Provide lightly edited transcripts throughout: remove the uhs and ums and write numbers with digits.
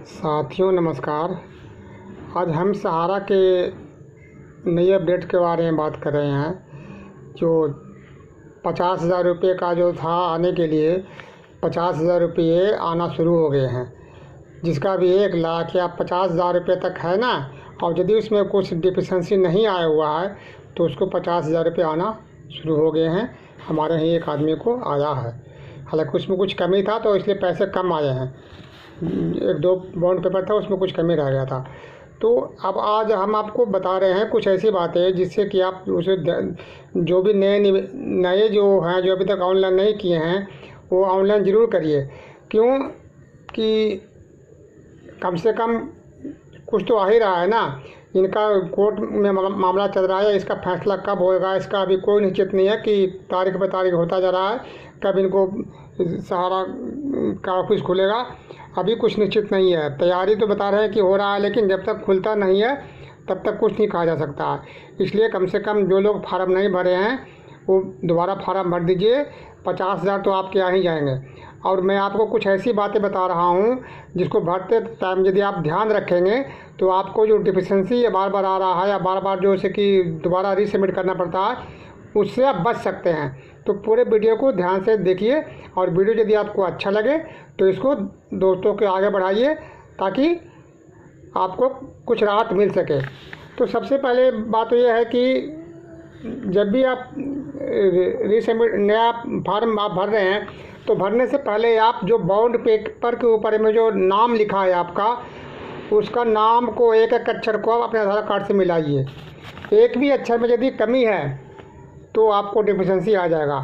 साथियों नमस्कार। आज हम सहारा के नई अपडेट के बारे में बात कर रहे हैं। जो 50,000 रुपये का जो था आने के लिए 50,000 रुपये आना शुरू हो गए हैं, जिसका भी 1 लाख या 50,000 रुपये तक है ना। और यदि उसमें कुछ डिफिशेंसी नहीं आया हुआ है तो उसको 50,000 रुपये आना शुरू हो गए हैं। हमारे यहाँ एक आदमी को आया है, हालांकि उसमें कुछ कमी था तो इसलिए पैसे कम आए हैं। 1-2 बॉन्ड पेपर था, उसमें कुछ कमी रह गया था। तो अब आज हम आपको बता रहे हैं कुछ ऐसी बातें जिससे कि आप उसे जो भी नए जो हैं, जो अभी तक ऑनलाइन नहीं किए हैं, वो ऑनलाइन ज़रूर करिए। क्यों कि कम से कम कुछ तो आ ही रहा है ना। इनका कोर्ट में मामला चल रहा है, इसका फैसला कब होएगा इसका अभी कोई निश्चित नहीं है कि तारीख पे तारीख होता जा रहा है। कब इनको सहारा का ऑफिस खुलेगा अभी कुछ निश्चित नहीं है। तैयारी तो बता रहे हैं कि हो रहा है, लेकिन जब तक खुलता नहीं है तब तक कुछ नहीं कहा जा सकता। इसलिए कम से कम जो लोग फार्म नहीं भरे हैं वो दोबारा फार्म भर दीजिए। 50,000 तो आपके आ ही जाएंगे। और मैं आपको कुछ ऐसी बातें बता रहा हूँ जिसको भरते टाइम यदि आप ध्यान रखेंगे तो आपको जो डिफिशेंसी बार बार आ रहा है या बार बार जो है कि दोबारा रीसबमिट करना पड़ता है, उससे आप बच सकते हैं। तो पूरे वीडियो को ध्यान से देखिए, और वीडियो यदि आपको अच्छा लगे तो इसको दोस्तों के आगे बढ़ाइए ताकि आपको कुछ राहत मिल सके। तो सबसे पहले बात तो यह है कि जब भी आप रीसबमिट नया फार्म आप भर रहे हैं तो भरने से पहले आप जो बॉन्ड पेपर के ऊपर में जो नाम लिखा है आपका, उसका नाम को एक एक अक्षर को आप अपने आधार कार्ड से मिलाइए। एक भी अक्षर में यदि कमी है तो आपको डिफिशेंसी आ जाएगा।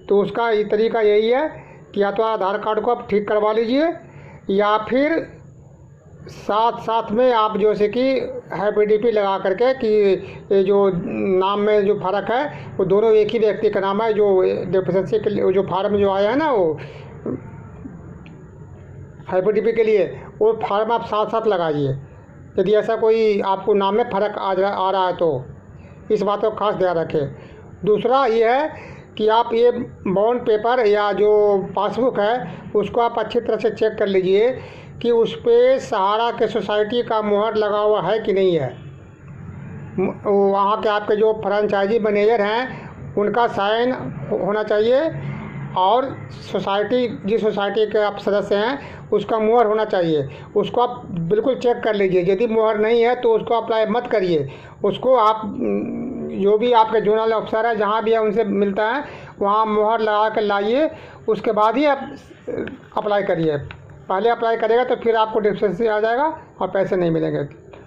तो उसका ये तरीका यही है कि या तो आधार कार्ड को आप ठीक करवा लीजिए, या फिर साथ में आप जो से कि हैप्पीडीपी लगा करके कि ये जो नाम में जो फ़र्क है वो दोनों एक ही व्यक्ति का नाम है। जो डिफिशेंसी के लिए जो फार्म जो आया है ना, वो हैप्पीडीपी के लिए वो फार्म आप साथ लगाइए। यदि ऐसा कोई आपको नाम में फ़र्क आ रहा है तो इस बात को खास ध्यान रखें। दूसरा ये है कि आप ये बॉन्ड पेपर या जो पासबुक है उसको आप अच्छी तरह से चेक कर लीजिए कि उस पर सहारा के सोसाइटी का मुहर लगा हुआ है कि नहीं है। वहाँ के आपके जो फ्रेंचाइजी मैनेजर हैं उनका साइन होना चाहिए, और सोसाइटी जिस सोसाइटी के आप सदस्य हैं उसका मुहर होना चाहिए। उसको आप बिल्कुल चेक कर लीजिए। यदि मुहर नहीं है तो उसको अप्लाई मत करिए। उसको आप जो भी आपके जोनल अफसर है जहाँ भी है उनसे मिलता है वहाँ मुहर लगा कर लाइए, उसके बाद ही आप अप्लाई करिए। पहले अप्लाई करेगा तो फिर आपको डिफिशेंसी आ जाएगा और पैसे नहीं मिलेंगे,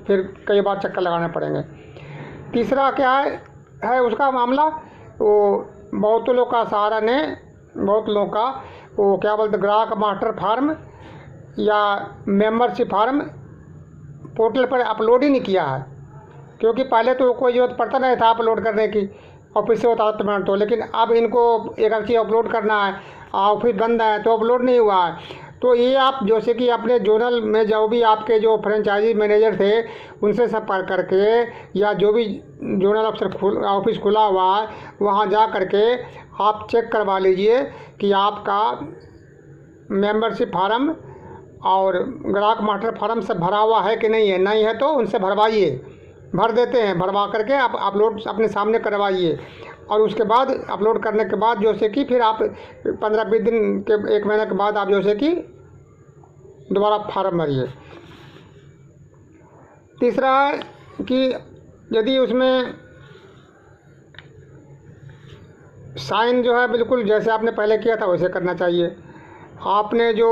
फिर कई बार चक्कर लगाने पड़ेंगे। तीसरा क्या है उसका मामला, वो बहुत लोग का सहारा ने बहुत लोगों का वो क्या बोलते ग्राहक मास्टर फार्म या मेंबरशिप फार्म पोर्टल पर अपलोड ही नहीं किया है। क्योंकि पहले तो कोई ज़रूरत पड़ता नहीं था अपलोड करने की, ऑफिस से होता तो, लेकिन अब इनको एक चीज़ अपलोड करना है, ऑफिस बंद है तो अपलोड नहीं हुआ है। तो ये आप जैसे कि अपने जोनल में जो भी आपके जो फ्रेंचाइजी मैनेजर थे उनसे संपर्क करके, या जो भी जोनल अफसर ऑफिस खुला हुआ है वहाँ जा करके आप चेक करवा लीजिए कि आपका मेंबरशिप फार्म और ग्राहक मास्टर फार्म सब भरा हुआ है कि नहीं है। नहीं है तो उनसे भरवाइए, भर देते हैं, भरवा करके आप अपलोड अपने सामने करवाइए। और उसके बाद अपलोड करने के बाद जो से कि फिर आप 15-20 दिन के 1 महीने के बाद आप जो से कि दोबारा फार्म भरिए। तीसरा है कि यदि उसमें साइन जो है बिल्कुल जैसे आपने पहले किया था वैसे करना चाहिए। आपने जो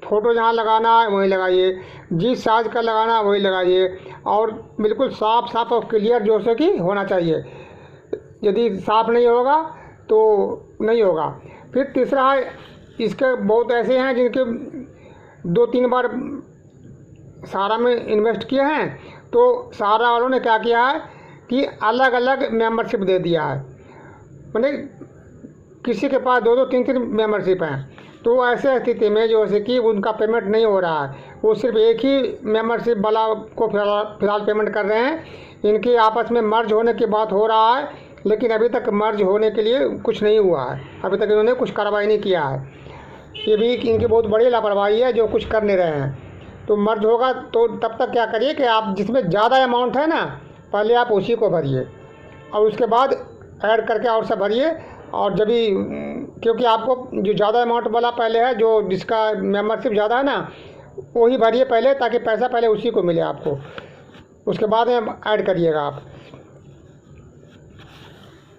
फ़ोटो जहाँ लगाना है वहीं लगाइए, जिस साइज का लगाना है वही लगाइए, और बिल्कुल साफ और क्लियर जो से कि होना चाहिए। यदि साफ नहीं होगा तो नहीं होगा। फिर तीसरा है, इसके बहुत ऐसे हैं जिनके 2-3 बार सहारा में इन्वेस्ट किए हैं, तो सहारा वालों ने क्या किया है कि अलग अलग मेंबरशिप दे दिया है। मैंने किसी के पास 2-2, 3-3 मेंबरशिप हैं। तो ऐसे स्थिति में जो है कि उनका पेमेंट नहीं हो रहा है, वो सिर्फ एक ही मेंबरशिप वाला को फिलहाल पेमेंट कर रहे हैं। इनके आपस में मर्ज होने की बात हो रहा है, लेकिन अभी तक मर्ज होने के लिए कुछ नहीं हुआ है। अभी तक इन्होंने कुछ कार्रवाई नहीं किया है। ये भी इनकी बहुत बड़ी लापरवाही है जो कुछ कर नहीं रहे हैं। तो मर्ज होगा तो तब तक क्या करिए कि आप जिसमें ज़्यादा अमाउंट है ना, पहले आप उसी को भरिए और उसके बाद ऐड करके और सब भरिए। और जब भी क्योंकि आपको जो ज़्यादा अमाउंट वाला पहले है, जो जिसका मेंबरशिप ज़्यादा है ना, वही भरिए पहले, ताकि पैसा पहले उसी को मिले आपको, उसके बाद में ऐड करिएगा आप।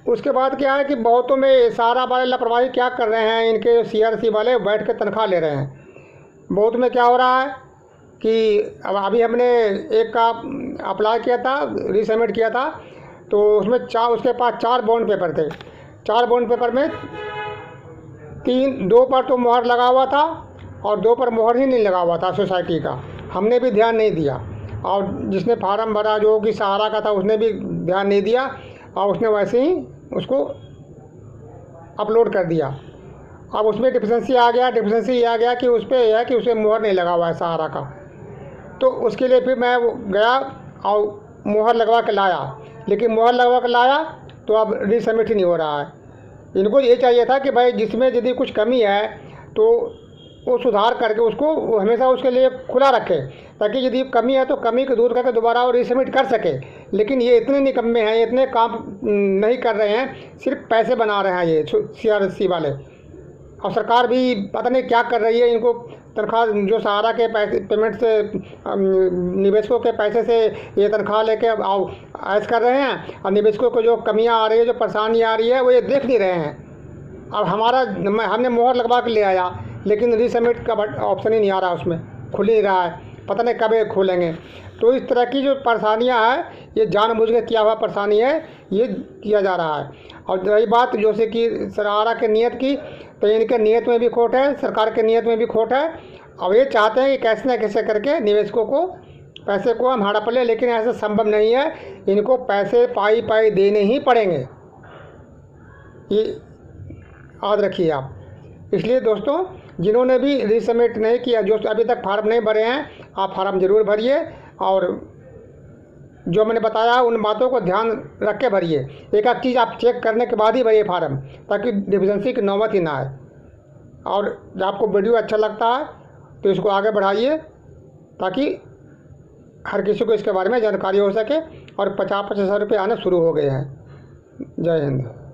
उसके बाद क्या है कि बहुतों में सहारा वाले लापरवाही क्या कर रहे हैं, इनके CRC वाले बैठ के तनख्वाह ले रहे हैं। बहुत में क्या हो रहा है कि अब अभी हमने एक का अप्लाई किया था, रीसबमिट किया था, तो उसमें उसके पास 4 बॉन्ड पेपर थे। 4 बॉन्ड पेपर में 2 पर तो मोहर लगा हुआ था और 2 पर मोहर ही नहीं लगा हुआ था सोसाइटी का। हमने भी ध्यान नहीं दिया, और जिसने फार्म भरा जो कि सहारा का था उसने भी ध्यान नहीं दिया, और उसने वैसे ही उसको अपलोड कर दिया। अब उसमें डिफिशेंसी आ गया कि उस पर यह है कि उसे मोहर नहीं लगा हुआ है सहारा का। तो उसके लिए फिर मैं गया और मोहर लगवा के लाया, लेकिन मोहर लगवा के लाया तो अब रीसबमिट ही नहीं हो रहा है। इनको ये चाहिए था कि भाई जिसमें यदि कुछ कमी है तो वो सुधार करके उसको हमेशा उसके लिए खुला रखे, ताकि यदि कमी है तो कमी को दूर करके दोबारा वो रीसबमिट कर सके। लेकिन ये इतने निकम्मे हैं, इतने काम नहीं कर रहे हैं, सिर्फ पैसे बना रहे हैं ये CRC वाले। और सरकार भी पता नहीं क्या कर रही है, इनको तनख्वाह जो सहारा के पैसे पेमेंट से निवेशकों के पैसे से ये तनख्वाह लेके ऐश कर रहे हैं, और निवेशकों को जो कमियां आ रही है, जो परेशानी आ रही है, वो ये देख नहीं रहे हैं। अब हमने मोहर लगवा के ले आया, लेकिन रीसबमिट का ऑप्शन ही नहीं आ रहा, उसमें खुल ही नहीं रहा है, पता नहीं कब ये खोलेंगे। तो इस तरह की जो परेशानियां हैं, ये जानबूझ के किया हुआ परेशानी है, ये किया जा रहा है। और रही बात जैसे कि सहारा के नियत की, तो इनके नियत में भी खोट है, सरकार के नियत में भी खोट है। अब ये चाहते हैं कि कैसे न कैसे करके निवेशकों को पैसे को हम हड़प लें, लेकिन ऐसा संभव नहीं है। इनको पैसे पाई देने ही पड़ेंगे, ये याद रखिए आप। इसलिए दोस्तों, जिन्होंने भी रीसबमिट नहीं किया, जो अभी तक फार्म नहीं भरे हैं, आप फार्म ज़रूर भरिए, और जो मैंने बताया उन बातों को ध्यान रख के भरिए। एक आध चीज़ आप चेक करने के बाद ही भरिए फार्म, ताकि डिफिशेंसी की नौबत ही ना आए। और जब आपको वीडियो अच्छा लगता है तो इसको आगे बढ़ाइए, ताकि हर किसी को इसके बारे में जानकारी हो सके। और 50-50 हज़ार रुपये आने शुरू हो गए हैं। जय हिंद।